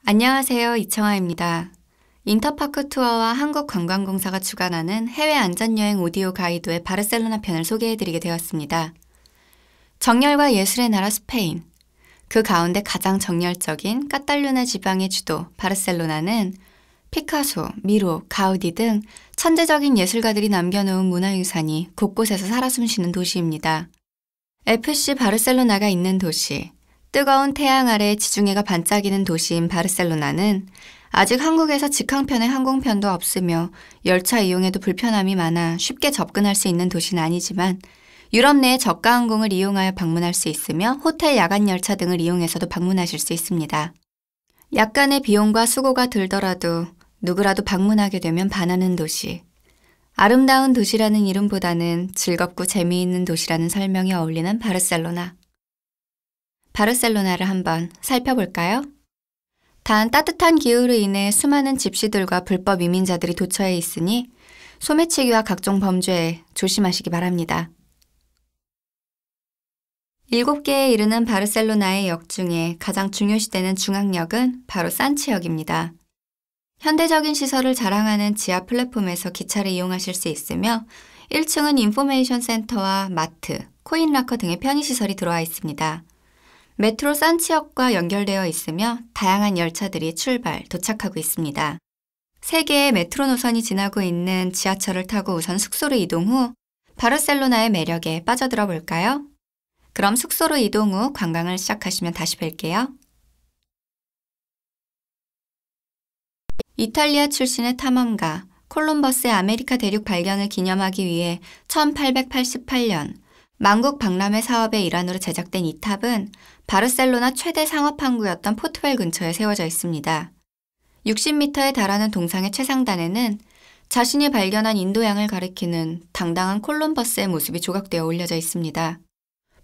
안녕하세요. 이청아입니다. 인터파크 투어와 한국관광공사가 주관하는 해외 안전여행 오디오 가이드의 바르셀로나 편을 소개해드리게 되었습니다. 정열과 예술의 나라 스페인, 그 가운데 가장 정열적인 카탈루냐 지방의 주도 바르셀로나는 피카소, 미로, 가우디 등 천재적인 예술가들이 남겨놓은 문화유산이 곳곳에서 살아 숨쉬는 도시입니다. FC 바르셀로나가 있는 도시, 뜨거운 태양 아래 지중해가 반짝이는 도시인 바르셀로나는 아직 한국에서 직항편의 항공편도 없으며 열차 이용에도 불편함이 많아 쉽게 접근할 수 있는 도시는 아니지만 유럽 내의 저가 항공을 이용하여 방문할 수 있으며 호텔 야간 열차 등을 이용해서도 방문하실 수 있습니다. 약간의 비용과 수고가 들더라도 누구라도 방문하게 되면 반하는 도시. 아름다운 도시라는 이름보다는 즐겁고 재미있는 도시라는 설명이 어울리는 바르셀로나. 바르셀로나를 한번 살펴볼까요? 단 따뜻한 기후로 인해 수많은 집시들과 불법 이민자들이 도처에 있으니 소매치기와 각종 범죄에 조심하시기 바랍니다. 7개에 이르는 바르셀로나의 역 중에 가장 중요시되는 중앙역은 바로 산치역입니다. 현대적인 시설을 자랑하는 지하 플랫폼에서 기차를 이용하실 수 있으며 1층은 인포메이션 센터와 마트, 코인라커 등의 편의시설이 들어와 있습니다. 메트로 산치역과 연결되어 있으며 다양한 열차들이 출발, 도착하고 있습니다. 3개의 메트로 노선이 지나고 있는 지하철을 타고 우선 숙소로 이동 후 바르셀로나의 매력에 빠져들어 볼까요? 그럼 숙소로 이동 후 관광을 시작하시면 다시 뵐게요. 이탈리아 출신의 탐험가 콜럼버스의 아메리카 대륙 발견을 기념하기 위해 1888년 만국 박람회 사업의 일환으로 제작된 이 탑은 바르셀로나 최대 상업 항구였던 포트벨 근처에 세워져 있습니다. 60m에 달하는 동상의 최상단에는 자신이 발견한 인도양을 가리키는 당당한 콜럼버스의 모습이 조각되어 올려져 있습니다.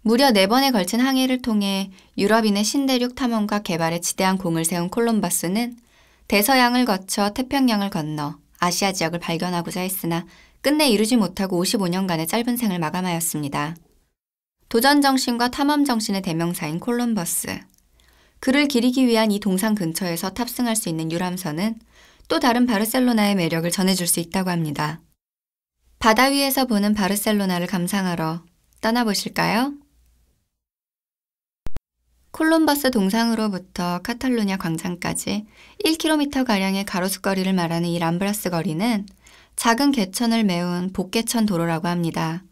무려 4번에 걸친 항해를 통해 유럽인의 신대륙 탐험과 개발에 지대한 공을 세운 콜럼버스는 대서양을 거쳐 태평양을 건너 아시아 지역을 발견하고자 했으나 끝내 이루지 못하고 55년간의 짧은 생을 마감하였습니다. 도전정신과 탐험정신의 대명사인 콜럼버스. 그를 기리기 위한 이 동상 근처에서 탑승할 수 있는 유람선은 또 다른 바르셀로나의 매력을 전해줄 수 있다고 합니다. 바다 위에서 보는 바르셀로나를 감상하러 떠나보실까요? 콜럼버스 동상으로부터 카탈루냐 광장까지 1km가량의 가로수거리를 말하는 이 람브라스 거리는 작은 개천을 메운 복개천 도로라고 합니다.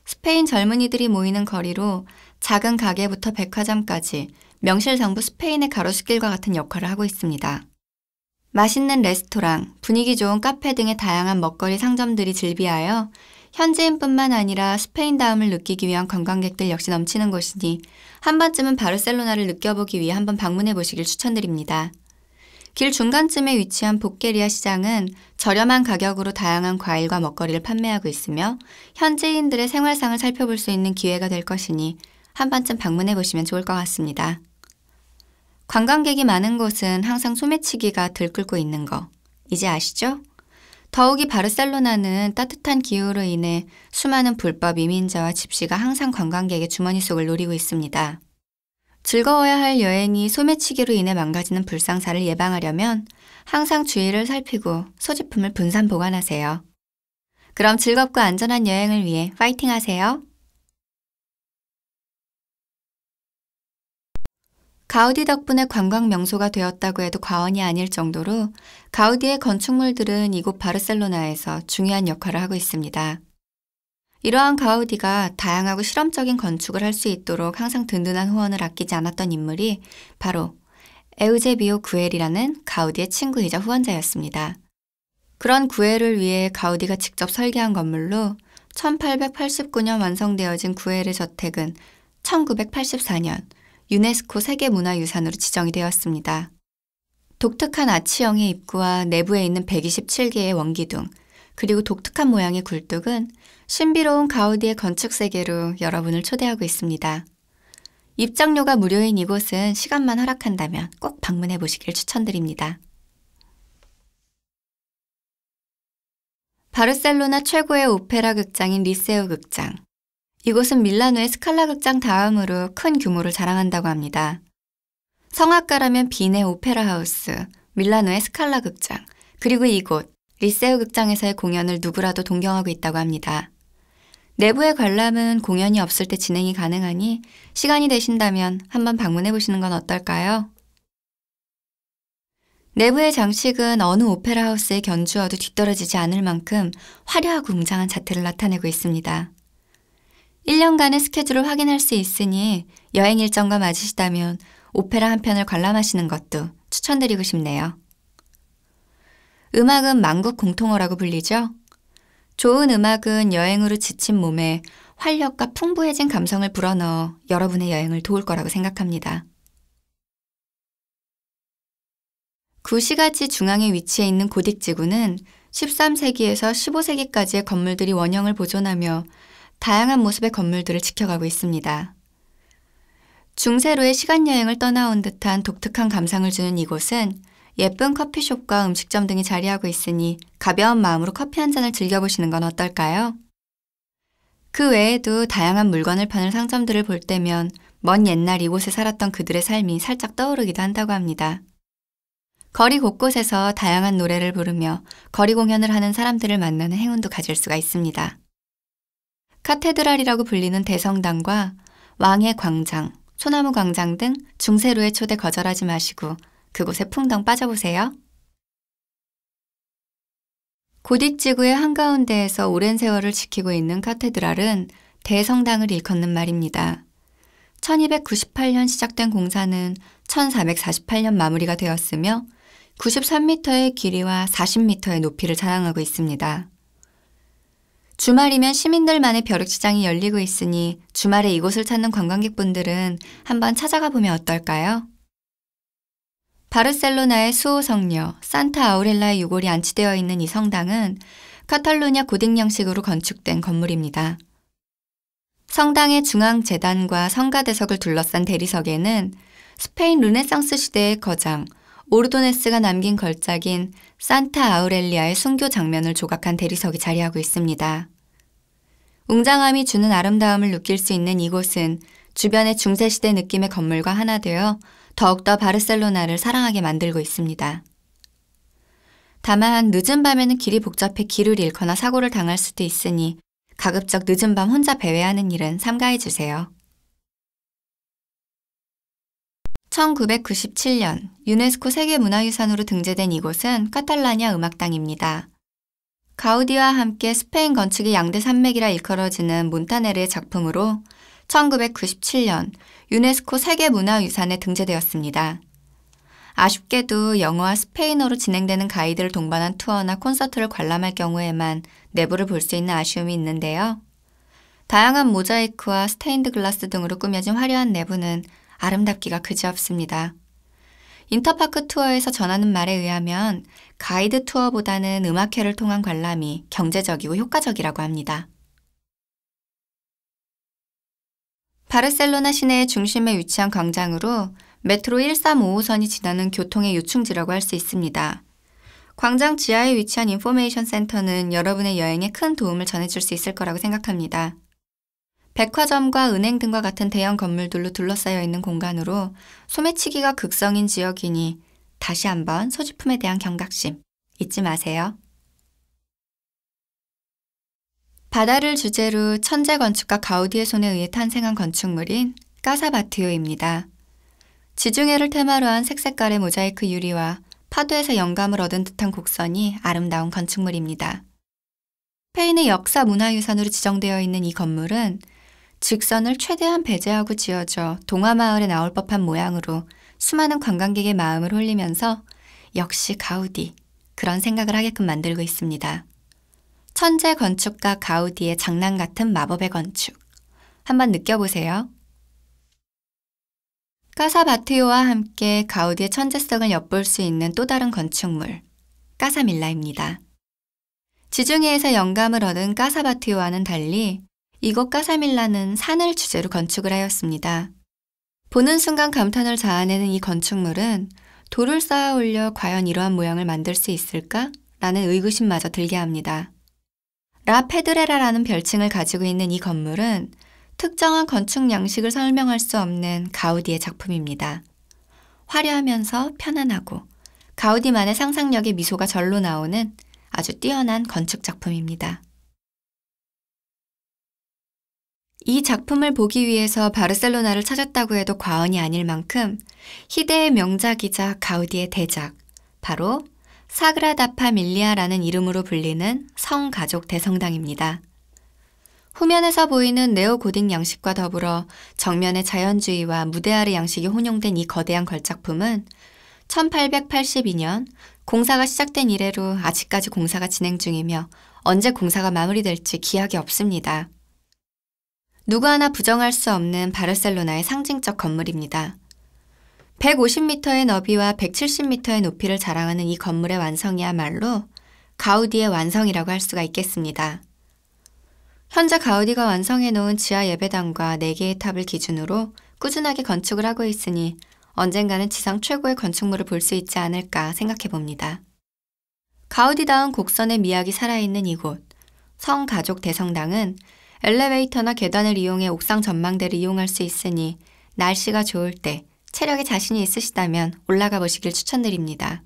스페인 젊은이들이 모이는 거리로 작은 가게부터 백화점까지 명실상부 스페인의 가로수길과 같은 역할을 하고 있습니다. 맛있는 레스토랑, 분위기 좋은 카페 등의 다양한 먹거리 상점들이 즐비하여 현지인뿐만 아니라 스페인다움을 느끼기 위한 관광객들 역시 넘치는 곳이니 한 번쯤은 바르셀로나를 느껴보기 위해 한번 방문해 보시길 추천드립니다. 길 중간쯤에 위치한 보케리아 시장은 저렴한 가격으로 다양한 과일과 먹거리를 판매하고 있으며 현지인들의 생활상을 살펴볼 수 있는 기회가 될 것이니 한 번쯤 방문해 보시면 좋을 것 같습니다. 관광객이 많은 곳은 항상 소매치기가 들끓고 있는 거 이제 아시죠? 더욱이 바르셀로나는 따뜻한 기후로 인해 수많은 불법 이민자와 집시가 항상 관광객의 주머니 속을 노리고 있습니다. 즐거워야 할 여행이 소매치기로 인해 망가지는 불상사를 예방하려면 항상 주의를 살피고 소지품을 분산 보관하세요. 그럼 즐겁고 안전한 여행을 위해 파이팅 하세요. 가우디 덕분에 관광 명소가 되었다고 해도 과언이 아닐 정도로 가우디의 건축물들은 이곳 바르셀로나에서 중요한 역할을 하고 있습니다. 이러한 가우디가 다양하고 실험적인 건축을 할 수 있도록 항상 든든한 후원을 아끼지 않았던 인물이 바로 에우제비오 구엘이라는 가우디의 친구이자 후원자였습니다. 그런 구엘을 위해 가우디가 직접 설계한 건물로 1889년 완성되어진 구엘의 저택은 1984년 유네스코 세계문화유산으로 지정이 되었습니다. 독특한 아치형의 입구와 내부에 있는 127개의 원기둥, 그리고 독특한 모양의 굴뚝은 신비로운 가우디의 건축 세계로 여러분을 초대하고 있습니다. 입장료가 무료인 이곳은 시간만 허락한다면 꼭 방문해 보시길 추천드립니다. 바르셀로나 최고의 오페라 극장인 리세우 극장. 이곳은 밀라노의 스칼라 극장 다음으로 큰 규모를 자랑한다고 합니다. 성악가라면 빈의 오페라 하우스, 밀라노의 스칼라 극장, 그리고 이곳 리세우 극장에서의 공연을 누구라도 동경하고 있다고 합니다. 내부의 관람은 공연이 없을 때 진행이 가능하니 시간이 되신다면 한번 방문해 보시는 건 어떨까요? 내부의 장식은 어느 오페라 하우스에 견주어도 뒤떨어지지 않을 만큼 화려하고 웅장한 자태를 나타내고 있습니다. 1년간의 스케줄을 확인할 수 있으니 여행 일정과 맞으시다면 오페라 한 편을 관람하시는 것도 추천드리고 싶네요. 음악은 만국 공통어라고 불리죠? 좋은 음악은 여행으로 지친 몸에 활력과 풍부해진 감성을 불어넣어 여러분의 여행을 도울 거라고 생각합니다. 구시가지 중앙에 위치해 있는 고딕지구는 13세기에서 15세기까지의 건물들이 원형을 보존하며 다양한 모습의 건물들을 지켜가고 있습니다. 중세로의 시간여행을 떠나온 듯한 독특한 감상을 주는 이곳은 예쁜 커피숍과 음식점 등이 자리하고 있으니 가벼운 마음으로 커피 한 잔을 즐겨보시는 건 어떨까요? 그 외에도 다양한 물건을 파는 상점들을 볼 때면 먼 옛날 이곳에 살았던 그들의 삶이 살짝 떠오르기도 한다고 합니다. 거리 곳곳에서 다양한 노래를 부르며 거리 공연을 하는 사람들을 만나는 행운도 가질 수가 있습니다. 카테드랄이라고 불리는 대성당과 왕의 광장, 소나무 광장 등 중세로의 초대 거절하지 마시고 그곳에 풍덩 빠져보세요. 고딕지구의 한가운데에서 오랜 세월을 지키고 있는 카테드랄은 대성당을 일컫는 말입니다. 1298년 시작된 공사는 1448년 마무리가 되었으며 93m의 길이와 40m의 높이를 자랑하고 있습니다. 주말이면 시민들만의 벼룩시장이 열리고 있으니 주말에 이곳을 찾는 관광객분들은 한번 찾아가 보면 어떨까요? 바르셀로나의 수호 성녀 산타 아우렐라의 유골이 안치되어 있는 이 성당은 카탈루냐 고딕 형식으로 건축된 건물입니다. 성당의 중앙 제단과 성가대석을 둘러싼 대리석에는 스페인 르네상스 시대의 거장 오르도네스가 남긴 걸작인 산타 아우렐리아의 순교 장면을 조각한 대리석이 자리하고 있습니다. 웅장함이 주는 아름다움을 느낄 수 있는 이곳은 주변의 중세시대 느낌의 건물과 하나 되어 더욱더 바르셀로나를 사랑하게 만들고 있습니다. 다만 늦은 밤에는 길이 복잡해 길을 잃거나 사고를 당할 수도 있으니 가급적 늦은 밤 혼자 배회하는 일은 삼가해 주세요. 1997년 유네스코 세계문화유산으로 등재된 이곳은 카탈라냐 음악당입니다. 가우디와 함께 스페인 건축의 양대 산맥이라 일컬어지는 몬타네르의 작품으로 1997년 유네스코 세계문화유산에 등재되었습니다. 아쉽게도 영어와 스페인어로 진행되는 가이드를 동반한 투어나 콘서트를 관람할 경우에만 내부를 볼 수 있는 아쉬움이 있는데요. 다양한 모자이크와 스테인드 글라스 등으로 꾸며진 화려한 내부는 아름답기가 그지없습니다. 인터파크 투어에서 전하는 말에 의하면 가이드 투어보다는 음악회를 통한 관람이 경제적이고 효과적이라고 합니다. 바르셀로나 시내의 중심에 위치한 광장으로 메트로 1355선이 지나는 교통의 요충지라고 할 수 있습니다. 광장 지하에 위치한 인포메이션 센터는 여러분의 여행에 큰 도움을 전해줄 수 있을 거라고 생각합니다. 백화점과 은행 등과 같은 대형 건물들로 둘러싸여 있는 공간으로 소매치기가 극성인 지역이니 다시 한번 소지품에 대한 경각심 잊지 마세요. 바다를 주제로 천재 건축가 가우디의 손에 의해 탄생한 건축물인 까사바티오입니다. 지중해를 테마로 한 색색깔의 모자이크 유리와 파도에서 영감을 얻은 듯한 곡선이 아름다운 건축물입니다. 스페인의 역사 문화유산으로 지정되어 있는 이 건물은 직선을 최대한 배제하고 지어져 동화마을에 나올 법한 모양으로 수많은 관광객의 마음을 홀리면서 역시 가우디, 그런 생각을 하게끔 만들고 있습니다. 천재 건축가 가우디의 장난 같은 마법의 건축, 한번 느껴보세요. 까사바티오와 함께 가우디의 천재성을 엿볼 수 있는 또 다른 건축물, 까사밀라입니다. 지중해에서 영감을 얻은 까사바티오와는 달리 이곳 까사밀라는 산을 주제로 건축을 하였습니다. 보는 순간 감탄을 자아내는 이 건축물은 돌을 쌓아 올려 과연 이러한 모양을 만들 수 있을까? 라는 의구심마저 들게 합니다. 라 페드레라라는 별칭을 가지고 있는 이 건물은 특정한 건축 양식을 설명할 수 없는 가우디의 작품입니다. 화려하면서 편안하고 가우디만의 상상력의 미소가 절로 나오는 아주 뛰어난 건축 작품입니다. 이 작품을 보기 위해서 바르셀로나를 찾았다고 해도 과언이 아닐 만큼 희대의 명작이자 가우디의 대작, 바로 사그라다 파밀리아라는 이름으로 불리는 성가족 대성당입니다. 후면에서 보이는 네오고딕 양식과 더불어 정면의 자연주의와 무대아르 양식이 혼용된 이 거대한 걸작품은 1882년 공사가 시작된 이래로 아직까지 공사가 진행 중이며 언제 공사가 마무리될지 기약이 없습니다. 누구 하나 부정할 수 없는 바르셀로나의 상징적 건물입니다. 150m의 너비와 170m의 높이를 자랑하는 이 건물의 완성이야말로 가우디의 완성이라고 할 수가 있겠습니다. 현재 가우디가 완성해 놓은 지하 예배당과 4개의 탑을 기준으로 꾸준하게 건축을 하고 있으니 언젠가는 지상 최고의 건축물을 볼 수 있지 않을까 생각해 봅니다. 가우디다운 곡선의 미학이 살아있는 이곳, 성가족 대성당은 엘리베이터나 계단을 이용해 옥상 전망대를 이용할 수 있으니 날씨가 좋을 때 체력에 자신이 있으시다면 올라가 보시길 추천드립니다.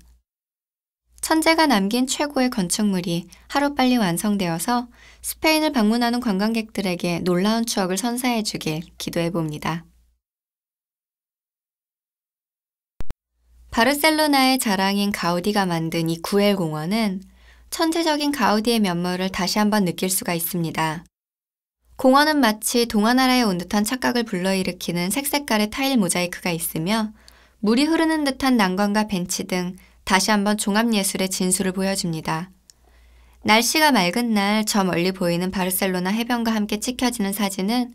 천재가 남긴 최고의 건축물이 하루빨리 완성되어서 스페인을 방문하는 관광객들에게 놀라운 추억을 선사해 주길 기도해 봅니다. 바르셀로나의 자랑인 가우디가 만든 이 구엘 공원은 천재적인 가우디의 면모를 다시 한번 느낄 수가 있습니다. 공원은 마치 동화나라에 온 듯한 착각을 불러일으키는 색색깔의 타일 모자이크가 있으며 물이 흐르는 듯한 난관과 벤치 등 다시 한번 종합예술의 진수를 보여줍니다. 날씨가 맑은 날 저 멀리 보이는 바르셀로나 해변과 함께 찍혀지는 사진은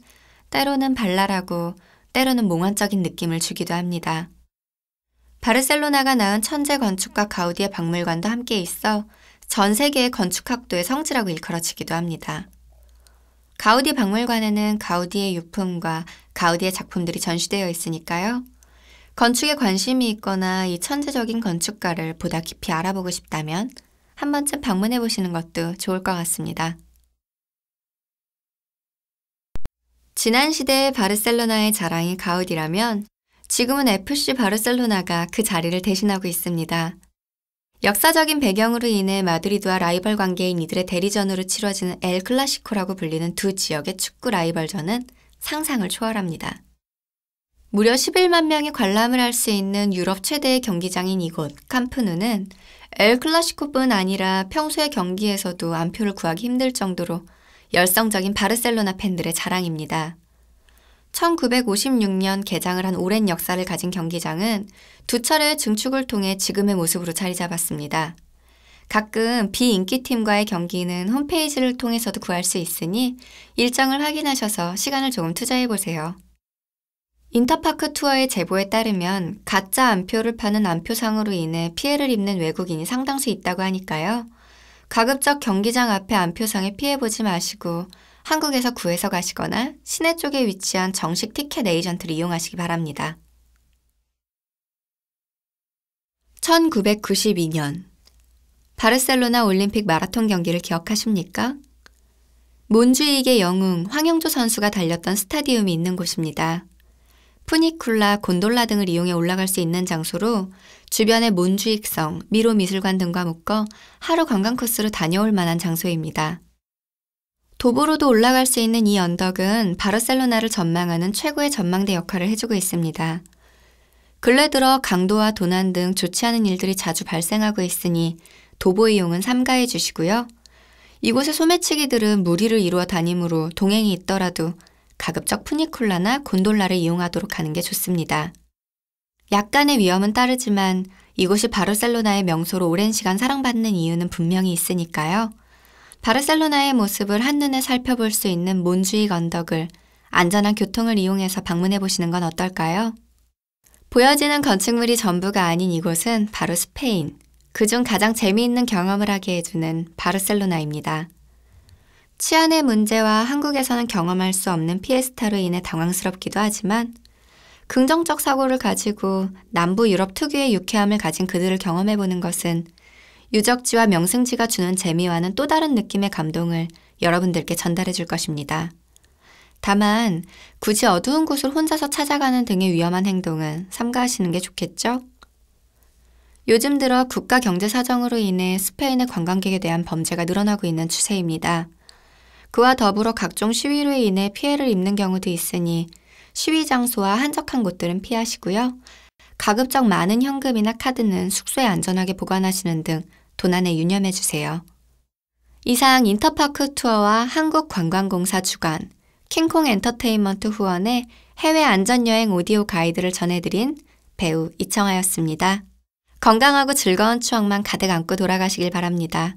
때로는 발랄하고 때로는 몽환적인 느낌을 주기도 합니다. 바르셀로나가 낳은 천재 건축가 가우디의 박물관도 함께 있어 전 세계의 건축학도의 성지라고 일컬어지기도 합니다. 가우디 박물관에는 가우디의 유품과 가우디의 작품들이 전시되어 있으니까요. 건축에 관심이 있거나 이 천재적인 건축가를 보다 깊이 알아보고 싶다면 한 번쯤 방문해 보시는 것도 좋을 것 같습니다. 지난 시대의 바르셀로나의 자랑이 가우디라면 지금은 FC 바르셀로나가 그 자리를 대신하고 있습니다. 역사적인 배경으로 인해 마드리드와 라이벌 관계인 이들의 대리전으로 치러지는 엘 클라시코라고 불리는 두 지역의 축구 라이벌전은 상상을 초월합니다. 무려 11만 명이 관람을 할 수 있는 유럽 최대의 경기장인 이곳 캄프누는 엘 클라시코뿐 아니라 평소의 경기에서도 안표를 구하기 힘들 정도로 열성적인 바르셀로나 팬들의 자랑입니다. 1956년 개장을 한 오랜 역사를 가진 경기장은 두 차례의 증축을 통해 지금의 모습으로 자리 잡았습니다. 가끔 비인기팀과의 경기는 홈페이지를 통해서도 구할 수 있으니 일정을 확인하셔서 시간을 조금 투자해 보세요. 인터파크 투어의 제보에 따르면 가짜 안표를 파는 안표상으로 인해 피해를 입는 외국인이 상당수 있다고 하니까요. 가급적 경기장 앞에 안표상에 피해보지 마시고 한국에서 구해서 가시거나 시내 쪽에 위치한 정식 티켓 에이전트를 이용하시기 바랍니다. 1992년 바르셀로나 올림픽 마라톤 경기를 기억하십니까? 몬주익의 영웅 황영조 선수가 달렸던 스타디움이 있는 곳입니다. 푸니쿨라, 곤돌라 등을 이용해 올라갈 수 있는 장소로 주변의 몬주익성, 미로 미술관 등과 묶어 하루 관광 코스로 다녀올 만한 장소입니다. 도보로도 올라갈 수 있는 이 언덕은 바르셀로나를 전망하는 최고의 전망대 역할을 해주고 있습니다. 근래 들어 강도와 도난 등 좋지 않은 일들이 자주 발생하고 있으니 도보 이용은 삼가해 주시고요. 이곳의 소매치기들은 무리를 이루어 다니므로 동행이 있더라도 가급적 푸니쿨라나 곤돌라를 이용하도록 하는 게 좋습니다. 약간의 위험은 따르지만 이곳이 바르셀로나의 명소로 오랜 시간 사랑받는 이유는 분명히 있으니까요. 바르셀로나의 모습을 한눈에 살펴볼 수 있는 몬주익 언덕을 안전한 교통을 이용해서 방문해 보시는 건 어떨까요? 보여지는 건축물이 전부가 아닌 이곳은 바로 스페인, 그중 가장 재미있는 경험을 하게 해주는 바르셀로나입니다. 치안의 문제와 한국에서는 경험할 수 없는 피에스타로 인해 당황스럽기도 하지만 긍정적 사고를 가지고 남부 유럽 특유의 유쾌함을 가진 그들을 경험해보는 것은 유적지와 명승지가 주는 재미와는 또 다른 느낌의 감동을 여러분들께 전달해 줄 것입니다. 다만 굳이 어두운 곳을 혼자서 찾아가는 등의 위험한 행동은 삼가하시는 게 좋겠죠? 요즘 들어 국가 경제 사정으로 인해 스페인의 관광객에 대한 범죄가 늘어나고 있는 추세입니다. 그와 더불어 각종 시위로 인해 피해를 입는 경우도 있으니 시위 장소와 한적한 곳들은 피하시고요. 가급적 많은 현금이나 카드는 숙소에 안전하게 보관하시는 등 도난에 유념해 주세요. 이상 인터파크 투어와 한국관광공사 주관, 킹콩 엔터테인먼트 후원의 해외 안전여행 오디오 가이드를 전해드린 배우 이청아였습니다. 건강하고 즐거운 추억만 가득 안고 돌아가시길 바랍니다.